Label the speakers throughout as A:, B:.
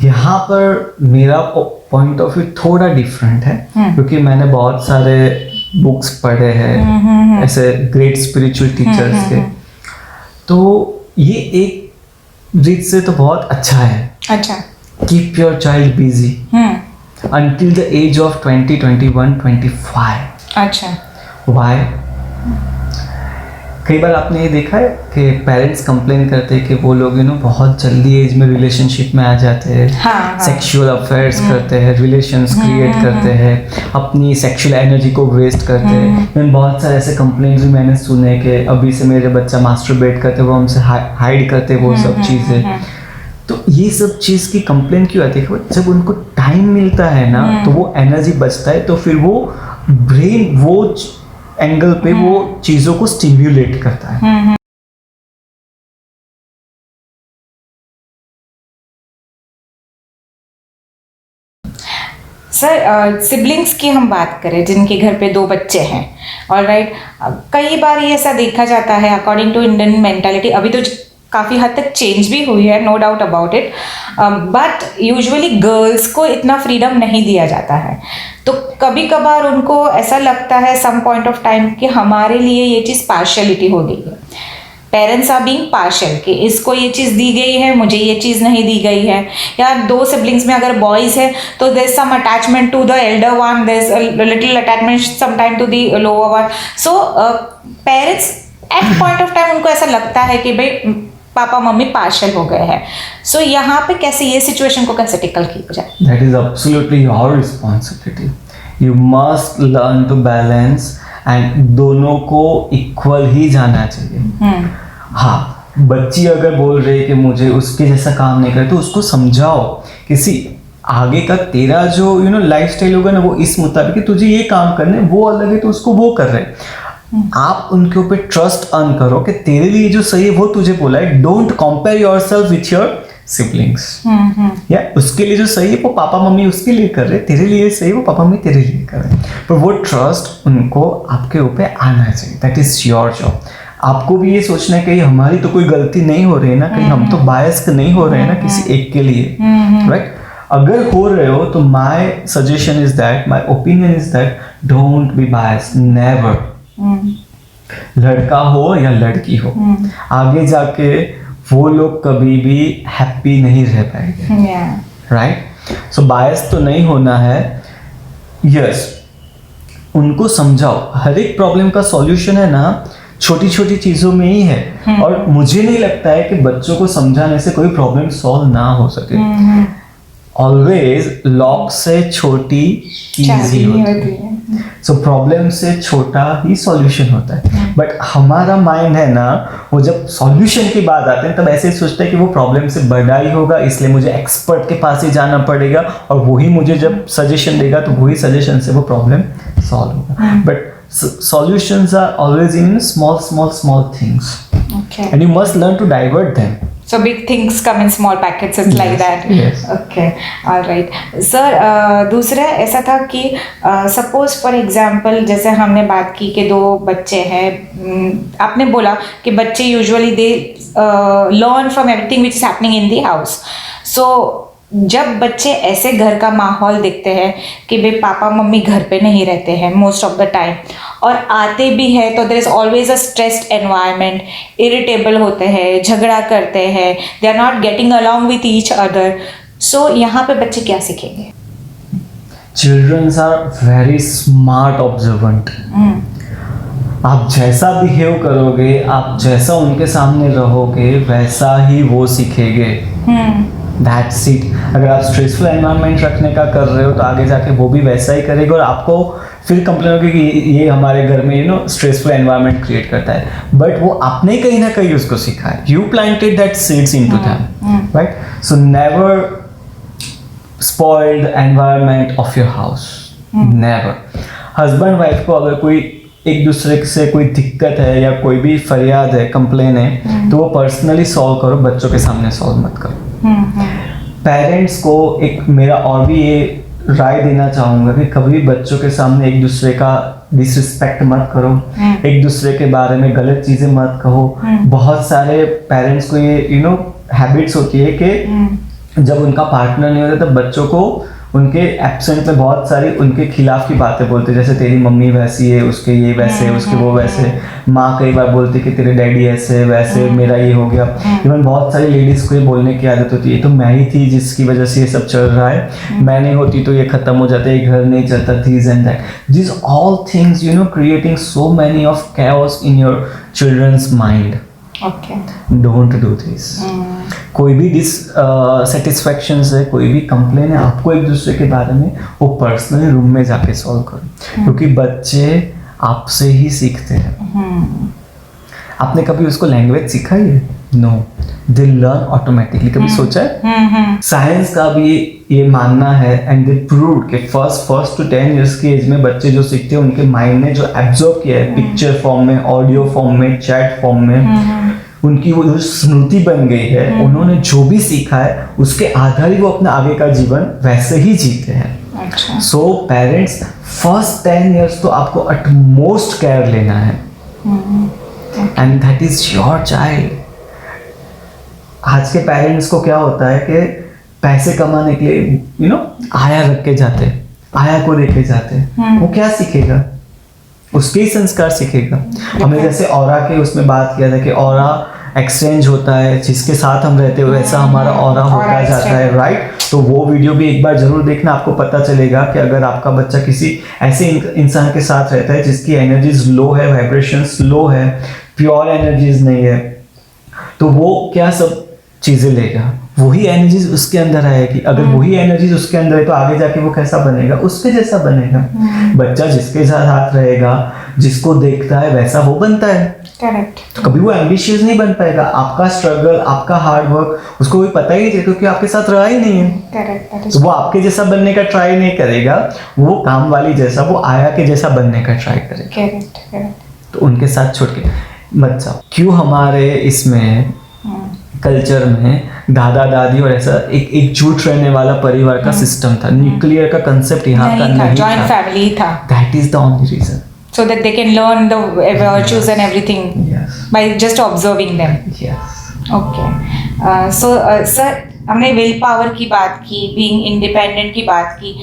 A: यहाँ पर मेरा पॉइंट ऑफ व्यू थोड़ा डिफरेंट है, क्योंकि मैंने बहुत सारे बुक्स पढ़े हैं ऐसे ग्रेट स्पिरिचुअल टीचर्स के, तो ये एक रीत से तो बहुत अच्छा है।
B: अच्छा।
A: Keep your child busy until the age of 20, 21, 25.
B: अच्छा।
A: Why? कई बार आपने ये देखा है कि पेरेंट्स कंप्लेन करते हैं कि वो लोग बहुत जल्दी एज में रिलेशनशिप में आ जाते हैं, सेक्सुअल अफेयर्स करते हैं, रिलेशंस क्रिएट करते हैं, अपनी सेक्सुअल एनर्जी को वेस्ट करते हैं। बहुत सारे ऐसे कंप्लेंट्स भी मैंने सुने कि अभी से मेरे बच्चा मास्टरबेट करते, वो हमसे हाइड करते, वो सब चीज़ें। तो ये सब चीज़ की कंप्लेन क्यों आती है? जब उनको टाइम मिलता है ना, तो वो एनर्जी बचता है, तो फिर वो ब्रेन वो एंगल पे वो चीज़ों को स्टिम्युलेट करता है।
B: सर, सिबलिंग्स की हम बात करें जिनके घर पे 2 बच्चे हैं, ऑलराइट, कई बार ये ऐसा देखा जाता है अकॉर्डिंग टू इंडियन मेंटालिटी, अभी तो काफ़ी हद तक चेंज भी हुई है, no doubt about it, but usually girls को इतना फ्रीडम नहीं दिया जाता है। तो कभी कभार उनको ऐसा लगता है सम पॉइंट ऑफ टाइम कि हमारे लिए ये चीज़ पार्शियलिटी हो गई है, पेरेंट्स आर बीइंग पार्शियल, कि इसको ये चीज़ दी गई है, मुझे ये चीज़ नहीं दी गई है। या 2 सिबलिंग्स में अगर बॉयज़ है तो there is some attachment to the elder one, there is a little attachment some time to the lower one. So parents at point of time उनको ऐसा लगता है कि भाई पापा मम्मी पार्शियल हो गए हैं। सो यहाँ पे कैसे ये सिचुएशन को कैसे टिकल किया जाए?
A: That is absolutely your responsibility. You must learn to balance and दोनों को इक्वल ही जाना चाहिए। हाँ, बच्ची अगर बोल रही है कि मुझे उसके जैसा काम नहीं करे, तो उसको समझाओ किसी आगे का तेरा जो लाइफस्टाइल होगा ना, वो इस मुताबिक कि तुझे ये काम करने, वो अलग है तो उसको वो कर रहे हैं। आप उनके ऊपर ट्रस्ट अर्न करो कि तेरे लिए जो सही है वो तुझे बोला है। Don't compare yourself with your siblings. या उसके लिए जो सही है वो पापा मम्मी उसके लिए कर रहे हैं, तेरे लिए सही है वो पापा मम्मी तेरे लिए कर रहे हैं, पर वो ट्रस्ट उनको आपके ऊपर आना चाहिए। That is your job. आपको भी ये सोचना है कि हमारी तो कोई गलती नहीं हो रही है ना, कहीं हम तो बायस नहीं हो रहे हैं ना किसी एक के लिए, राइट? अगर हो रहे हो तो my suggestion is that, my opinion is that, don't be bias, never. लड़का हो या लड़की हो, आगे जाके वो लोग कभी भी हैप्पी नहीं रह पाएंगे, राइट? सो बायस तो नहीं होना है। यस, उनको समझाओ। हर एक प्रॉब्लम का सॉल्यूशन है ना छोटी छोटी चीजों में ही है, और मुझे नहीं लगता है कि बच्चों को समझाने से कोई प्रॉब्लम सॉल्व ना हो सके। ऑलवेज लॉक से छोटी चीज ही होती है, सो प्रॉब्लम से छोटा ही सॉल्यूशन होता है। बट हमारा माइंड है ना, वो जब सॉल्यूशन की बात आते हैं तब ऐसे ही सोचता है कि वो प्रॉब्लम से बड़ा ही होगा, इसलिए मुझे एक्सपर्ट के पास ही जाना पड़ेगा, और वही मुझे जब सजेशन देगा तो वही सजेशन से वो प्रॉब्लम सॉल्व होगा। But solutions are always in small things.
B: Okay.
A: And you must learn to divert them.
B: So big things come in small packets, it's like that.
A: Yes.
B: Okay, all right. Sir, दूसरा ऐसा था कि suppose for example जैसे हमने बात की कि 2 बच्चे हैं, आपने बोला कि बच्चे usually they learn from everything which is happening in the house. So जब बच्चे ऐसे घर का माहौल देखते हैं कि भाई पापा मम्मी घर पे नहीं रहते हैं मोस्ट ऑफ द टाइम, और आते भी हैं तो there is always a stressed environment, irritable होते हैं, झगड़ा करते हैं, they are not getting along with each other. So यहाँ पे बच्चे क्या सीखेंगे?
A: Childrens are very smart observant. आप जैसा बिहेव करोगे, आप जैसा उनके सामने रहोगे, वैसा ही वो सीखेंगे। That's it. अगर आप स्ट्रेसफुल एनवायरनमेंट रखने का कर रहे हो तो आगे जाके वो भी वैसा ही करेगा, और आपको फिर कंप्लेन होगी कि ये हमारे घर में स्ट्रेसफुल एनवायरनमेंट क्रिएट करता है। बट वो आपने कहीं ना कहीं उसको सीखा है। You planted that seeds into them, right? So never spoil the environment of your house, never. Husband wife को अगर कोई एक दूसरे से कोई दिक्कत है या कोई भी फरियाद है, कंप्लेन है, तो वो पर्सनली सॉल्व करो, बच्चों के सामने सॉल्व मत करो। पेरेंट्स को एक मेरा और भी ये राय देना चाहूँगा कि कभी भी बच्चों के सामने एक दूसरे का डिसरिस्पेक्ट मत करो, एक दूसरे के बारे में गलत चीज़ें मत कहो। बहुत सारे पेरेंट्स को ये हैबिट्स होती है कि जब उनका पार्टनर नहीं होता तब बच्चों को उनके एब्सेंट में बहुत सारी उनके खिलाफ की बातें बोलते, जैसे तेरी मम्मी वैसी है, उसके ये वैसे, उसके वो वैसे। माँ कई बार बोलती कि तेरे डैडी ऐसे वैसे, मेरा ये हो गया। इवन बहुत सारी लेडीज को ये बोलने की आदत होती है, ये तो मैं ही थी जिसकी वजह से ये सब चल रहा है, मैं नहीं होती तो ये खत्म हो जाता, ये घर नहीं चलता, this and that. This all things creating so many of chaos in your children's mind.
B: Okay.
A: Don't do this. कोई भी डिससेटिस्फैक्शन है, कोई भी कंप्लेन है आपको एक दूसरे के बारे में, वो पर्सनली रूम में जाके सॉल्व करो, क्योंकि बच्चे आपसे ही सीखते हैं। आपने कभी उसको लैंग्वेज सिखाई है? No, they learn automatically. कभी सोचा है? साइंस का भी ये मानना है एंड दे प्रूव्ड कि फर्स्ट टू 10 इयर्स की एज में बच्चे जो सीखते हैं, उनके माइंड ने जो एब्जॉर्ब किया है पिक्चर फॉर्म में, ऑडियो फॉर्म में, चैट फॉर्म में, उनकी वो जो स्मृति बन गई है, उन्होंने जो भी सीखा है उसके आधार ही वो अपना आगे का जीवन वैसे ही जीते हैं। सो पेरेंट्स फर्स्ट 10 इयर्स तो आपको अटमोस्ट केयर लेना है, and that is your child. आज के पेरेंट्स को क्या होता है कि पैसे कमाने के लिए आया रख के जाते, आया को लेके जाते, वो क्या सीखेगा? उसके ही संस्कार सीखेगा। हमने जैसे ऑरा के उसमें बात किया था कि ऑरा एक्सचेंज होता है, जिसके साथ हम रहते हैं वैसा हमारा ऑरा होता जाता है, राइट? तो वो वीडियो भी एक बार जरूर देखना, आपको पता चलेगा कि अगर आपका बच्चा किसी ऐसे इंसान के साथ रहता है जिसकी एनर्जीज लो है, वाइब्रेशंस लो है, प्योर एनर्जीज नहीं है, तो वो क्या सब चीजें लेगा, वही एनर्जीज उसके अंदर आएगी। अगर वही एनर्जीज उसके अंदर है तो आगे जाके वो कैसा बनेगा? उसके जैसा बनेगा। बच्चा जिसके साथ रहेगा, जिसको देखता है वैसा वो बनता है।
B: करेक्ट।
A: तो कभी वो एम्बिशियस नहीं बन पाएगा। आपका स्ट्रगल, आपका हार्ड वर्क उसको कोई पता ही नहीं, क्योंकि आपके साथ रहा ही नहीं है।
B: करेक्ट।
A: तो वो आपके जैसा बनने का ट्राई नहीं करेगा, वो काम वाली जैसा, वो आया के जैसा बनने का ट्राई करेगा।
B: करेक्ट।
A: तो उनके साथ छोड़ के मत जाओ। क्यों हमारे इसमें कल्चर में दादा दादी और ऐसा एक एकजुट रहने वाला परिवार का सिस्टम था, न्यूक्लियर का कंसेप्ट यहाँ का नहीं था,
B: जॉइंट फैमिली था।
A: That is the only reason,
B: so that they can learn the virtues and everything by just observing them. Okay. Sir, हमने विल पावर की बात की, बीइंग इंडिपेंडेंट की बात की।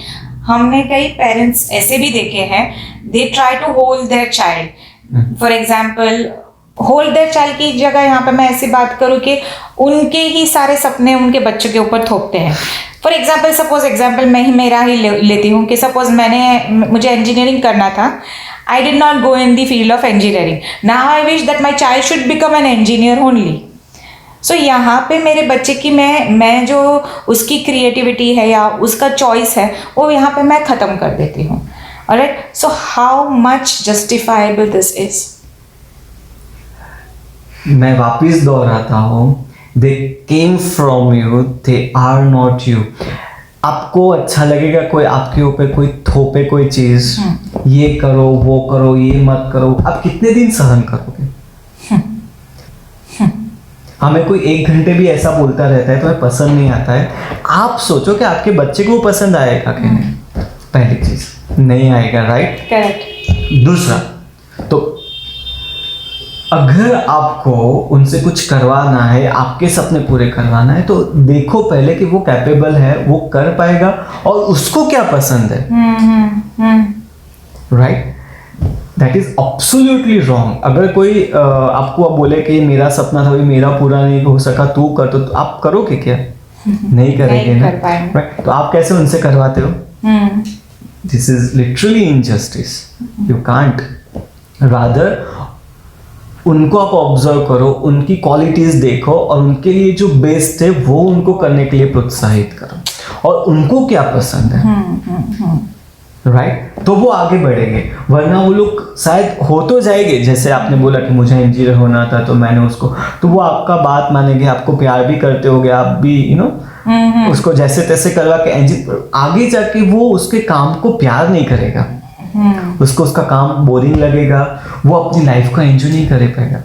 B: हमने कई पेरेंट्स ऐसे भी देखे हैं, they try to hold their child. For example, hold their child की जगह यहाँ पे मैं ऐसी बात करूँ कि उनके ही सारे सपने उनके बच्चों के ऊपर थोपते हैं। फॉर एग्जाम्पल, सपोज एग्जाम्पल मैं ही मेरा ही लेती हूँ कि सपोज मुझे इंजीनियरिंग करना था। I did not go in the field of engineering. Now I wish that my child should become an engineer only. So यहाँ पे मेरे बच्चे की मैं जो उसकी क्रिएटिविटी है या उसका चॉइस है वो यहाँ पे मैं ख़त्म कर देती हूँ। Alright? So how much justifiable this is?
A: मैं वापिस दोहराता हूँ, they came from you, they are not you. आपको अच्छा लगेगा कोई आपके ऊपर कोई थोपे कोई चीज, ये करो वो करो ये मत करो, आप कितने दिन सहन करोगे? हमें कोई 1 घंटे भी ऐसा बोलता रहता है तो हमें पसंद नहीं आता है, आप सोचो कि आपके बच्चे को पसंद आएगा कि नहीं? पहली चीज नहीं आएगा, राइट?
B: करेक्ट।
A: दूसरा, तो अगर आपको उनसे कुछ करवाना है, आपके सपने पूरे करवाना है, तो देखो पहले कि वो कैपेबल है, वो कर पाएगा और उसको क्या पसंद है, right? That is absolutely wrong. अगर कोई आपको अब बोले कि मेरा सपना था, मेरा पूरा नहीं हो सका, तू कर, तो आप करोगे क्या? नहीं करेंगे ना, राइट? तो आप कैसे उनसे करवाते हो? This is literally injustice, you can't. Rather उनको आप ऑब्जर्व करो, उनकी क्वालिटीज देखो और उनके लिए जो बेस्ट है वो उनको करने के लिए प्रोत्साहित करो, और उनको क्या पसंद है, राइट? तो वो आगे बढ़ेंगे। वरना वो लोग शायद हो तो जाएंगे, जैसे आपने बोला कि मुझे इंजीनियर होना था तो मैंने उसको, तो वो आपका बात मानेंगे, आपको प्यार भी करते होगे, आप भी उसको जैसे तैसे करवा के इंजीनियर, आगे जाके वो उसके काम को प्यार नहीं करेगा, उसको उसका काम बोरिंग लगेगा, वो अपनी लाइफ को एंजॉय नहीं कर पाएगा।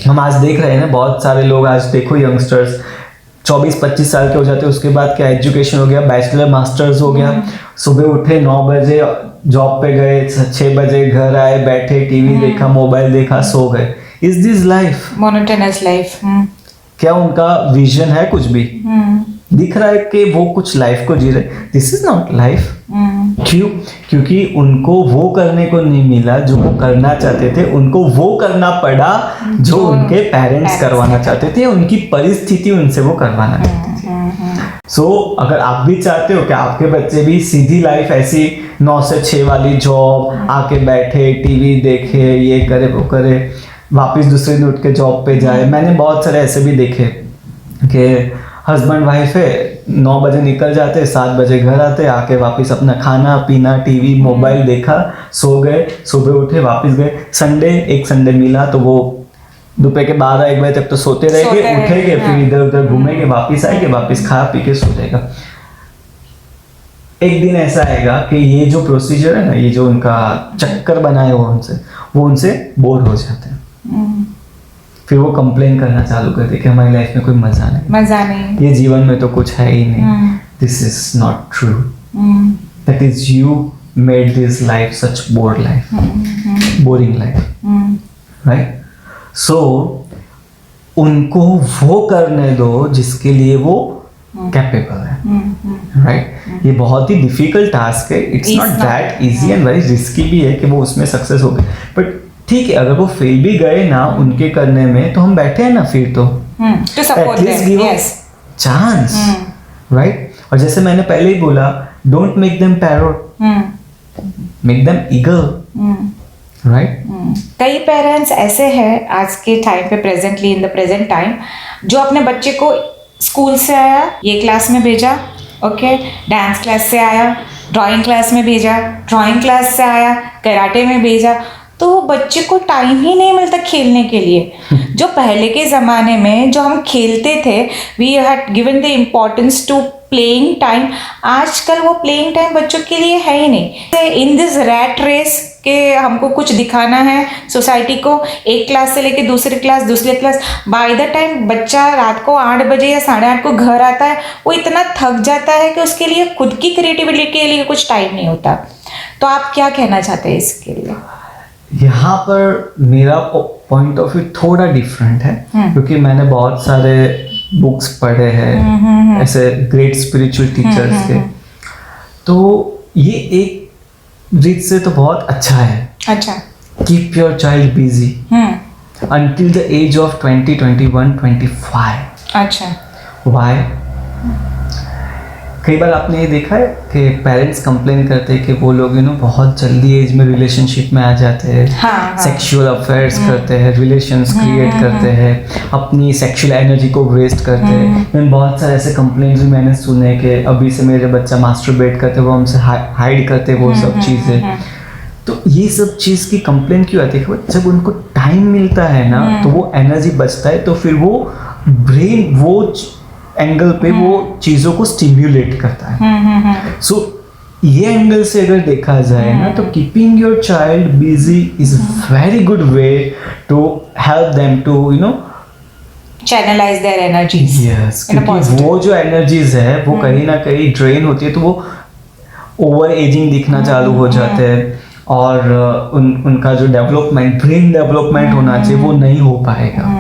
A: हम आज देख रहे हैं ना, बहुत सारे लोग आज देखो, यंगस्टर्स 24-25 साल के हो जाते हैं, उसके बाद क्या एजुकेशन हो गया, बैचलर मास्टर्स हो गया, सुबह उठे 9 बजे जॉब पे गए, 6 बजे घर आए, बैठे टीवी देखा, मोबाइल देखा, सो गए। Is this life?
B: Monotonous life.
A: क्या उनका विजन है कुछ भी? दिख रहा है कि वो कुछ लाइफ को जी रहे, दिस इज नॉट लाइफ। क्यों? क्योंकि उनको वो करने को नहीं मिला जो वो करना चाहते थे, उनको वो करना पड़ा जो उनके पेरेंट्स करवाना चाहते थे, उनकी परिस्थिति उनसे वो करवाना चाहती थी। सो अगर आप भी चाहते हो कि आपके बच्चे भी सीधी लाइफ ऐसी 9 से 6 वाली जॉब, आके बैठे टीवी देखे, ये करे वो करे, वापस दूसरे दिन उठ के जॉब पे जाए, मैंने बहुत सारे ऐसे भी देखे कि हस्बैंड वाइफ है, 9 बजे निकल जाते, 7 बजे घर आते, आके वापस अपना खाना पीना, टीवी मोबाइल देखा, सो गए, सुबह उठे वापस गए। एक संडे मिला तो वो दोपहर के 12-1 बजे तक तो सोते रहेंगे, उठेंगे, फिर इधर उधर घूमेंगे, वापस आएंगे, वापस खा पी के सो जाएगा। एक दिन ऐसा आएगा कि ये जो प्रोसीजर है ना, ये जो उनका चक्कर बनाए वो उनसे बोर हो जाते हैं। फिर वो कंप्लेन करना चालू कर दे कि हमारी लाइफ में कोई मजा नहीं, ये जीवन में तो कुछ है ही नहीं, this is not true, that is you made this life such boring life, right? So उनको वो करने दो जिसके लिए वो कैपेबल है, राइट? ये बहुत ही डिफिकल्ट टास्क है, it's not that easy and very risky भी है कि वो उसमें सक्सेस हो गए, बट ठीक है, अगर वो फेल भी गए ना उनके करने में, तो हम बैठे हैं ना फिर तो एटलीस्ट गिव चांस, राइट? और जैसे मैंने पहले ही बोला, don't make them parrot, make them eagle, right?
B: कई पेरेंट्स ऐसे हैं आज के टाइम पे, presently in the present time, जो अपने बच्चे को स्कूल से आया, ये क्लास में भेजा, ओके, डांस क्लास से आया, ड्राइंग क्लास में भेजा, ड्राइंग क्लास से आया, कराटे में भेजा, तो बच्चे को टाइम ही नहीं मिलता खेलने के लिए। जो पहले के ज़माने में जो हम खेलते थे, we had given the importance to playing time, आजकल वो प्लेइंग टाइम बच्चों के लिए है ही नहीं। इन दिस रैट रेस के हमको कुछ दिखाना है सोसाइटी को, एक क्लास से लेके दूसरी क्लास, बाय द टाइम बच्चा रात को 8 बजे या 8:30 को घर आता है, वो इतना थक जाता है कि उसके लिए खुद की क्रिएटिविटी के लिए कुछ टाइम नहीं होता। तो आप क्या कहना चाहते हैं इसके लिए?
A: यहाँ पर मेरा पॉइंट ऑफ व्यू थोड़ा डिफरेंट है, क्योंकि मैंने बहुत सारे बुक्स पढ़े हैं ऐसे ग्रेट स्पिरिचुअल टीचर्स के, तो ये एक रीत से तो बहुत अच्छा है।
B: अच्छा,
A: keep your child busy until the age of 20, 21, 25।
B: अच्छा,
A: Why? कई बार आपने ये देखा है कि पेरेंट्स कंप्लेन करते हैं कि वो लोग बहुत जल्दी एज में रिलेशनशिप में आ जाते हैं, सेक्सुअल अफेयर्स करते हैं, रिलेशंस क्रिएट करते हैं, अपनी सेक्सुअल एनर्जी को वेस्ट करते हैं। मैंने बहुत सारे ऐसे कंप्लेंट्स भी मैंने सुने कि अभी से मेरे बच्चा मास्टरबेट करते, वो हमसे हाइड करते, वो सब चीज़ें। तो ये सब चीज़ की कंप्लेन क्यों आती है? जब उनको टाइम मिलता है ना, तो वो एनर्जी बचता है, तो फिर वो ब्रेन वो एंगल पे वो चीज़ों को स्टिम्युलेट करता है। सो ये एंगल से अगर देखा जाए ना, तो keeping your child busy is very good way to help them to
B: channelise their energies.
A: Yes, क्योंकि वो जो एनर्जीज है वो कहीं ना कहीं ड्रेन होती है, तो वो ओवर एजिंग दिखना चालू हो जाते हैं, और उनका जो डेवलपमेंट, ब्रेन डेवलपमेंट होना चाहिए, वो नहीं हो पाएगा।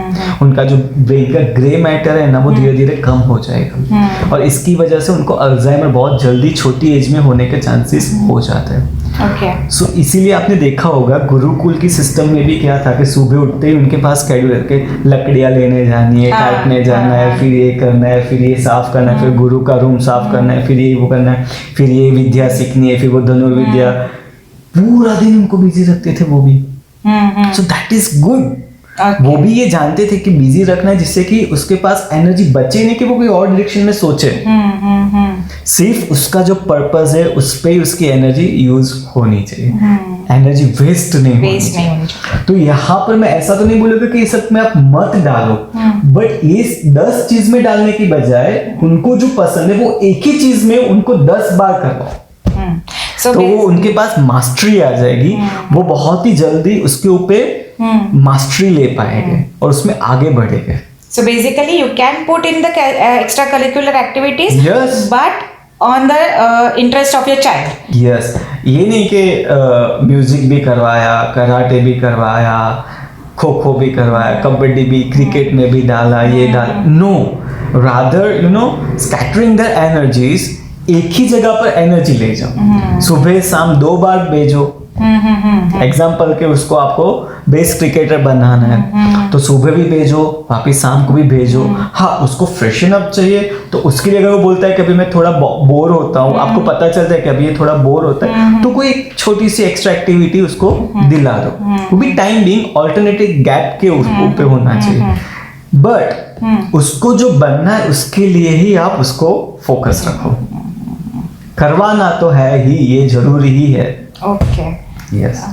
A: उनका जो ब्रेन का ग्रे मैटर है ना, वो धीरे धीरे कम हो जाएगा, और इसकी वजह से उनको अल्जाइमर बहुत जल्दी छोटी एज में होने के चांसेस हो जाते हैं।
B: ओके,
A: सो इसीलिए आपने देखा होगा गुरुकुल की सिस्टम में भी क्या था कि सुबह उठते ही उनके पास शेड्यूल है कि लकड़ियाँ लेने जानी है, काटने जाना है, फिर ये करना है, फिर ये साफ करना है, फिर गुरु का रूम साफ करना है, फिर ये वो करना है, फिर ये विद्या सीखनी है, फिर वो धनुर्विद्या, पूरा दिन उनको बिजी रखते थे वो भी। So that is good. वो भी ये जानते थे कि बिजी रखना है, जिससे कि उसके पास एनर्जी बचे नहीं कि वो कोई और डायरेक्शन में सोचे। सिर्फ उसका जो पर्पस है उस पे ही उसकी एनर्जी यूज होनी चाहिए, एनर्जी वेस्ट नहीं होनी चाहिए। तो यहाँ पर मैं ऐसा तो नहीं बोलूंगा कि ये सब में आप मत डालो, बट ये 10 चीज में डालने की बजाय उनको जो पसंद है वो एक ही चीज में उनको 10 बार करवाओ, तो वो उनके पास मास्टरी आ जाएगी, वो बहुत ही जल्दी उसके ऊपर मास्टरी ले पाएंगे और उसमें आगे बढ़ेंगे।
B: So basically you can put in the extracurricular activities,
A: yes,
B: but on the interest of your child.
A: Yes, ये नहीं कि म्यूजिक भी करवाया, कराटे भी करवाया, खो खो भी करवाया, कबड्डी भी, क्रिकेट में भी डाला, ये डाला, no, rather you know scattering the energies, एक ही जगह पर एनर्जी ले जाओ, सुबह शाम 2 बार भेजो। एग्जाम्पल के उसको आपको बेस्ट क्रिकेटर बनाना है तो सुबह भी भेजो, वापिस शाम को भी भेजो। हाँ, उसको फ्रेशन अप चाहिए तो उसके लिए अगर वो बोलता है कि अभी मैं थोड़ा बोर होता हूँ, आपको पता चलता है कि अभी ये थोड़ा बोर होता है, तो कोई एक छोटी सी एक्स्ट्रा एक्टिविटी उसको दिला दो, वो भी टाइम बीइंग ऑल्टरनेटिव गैप के ऊपर होना चाहिए। बट उसको जो बनना है उसके लिए ही आप उसको फोकस रखो। करवाना तो है ही, ये जरूरी ही है।
B: Okay
A: yes.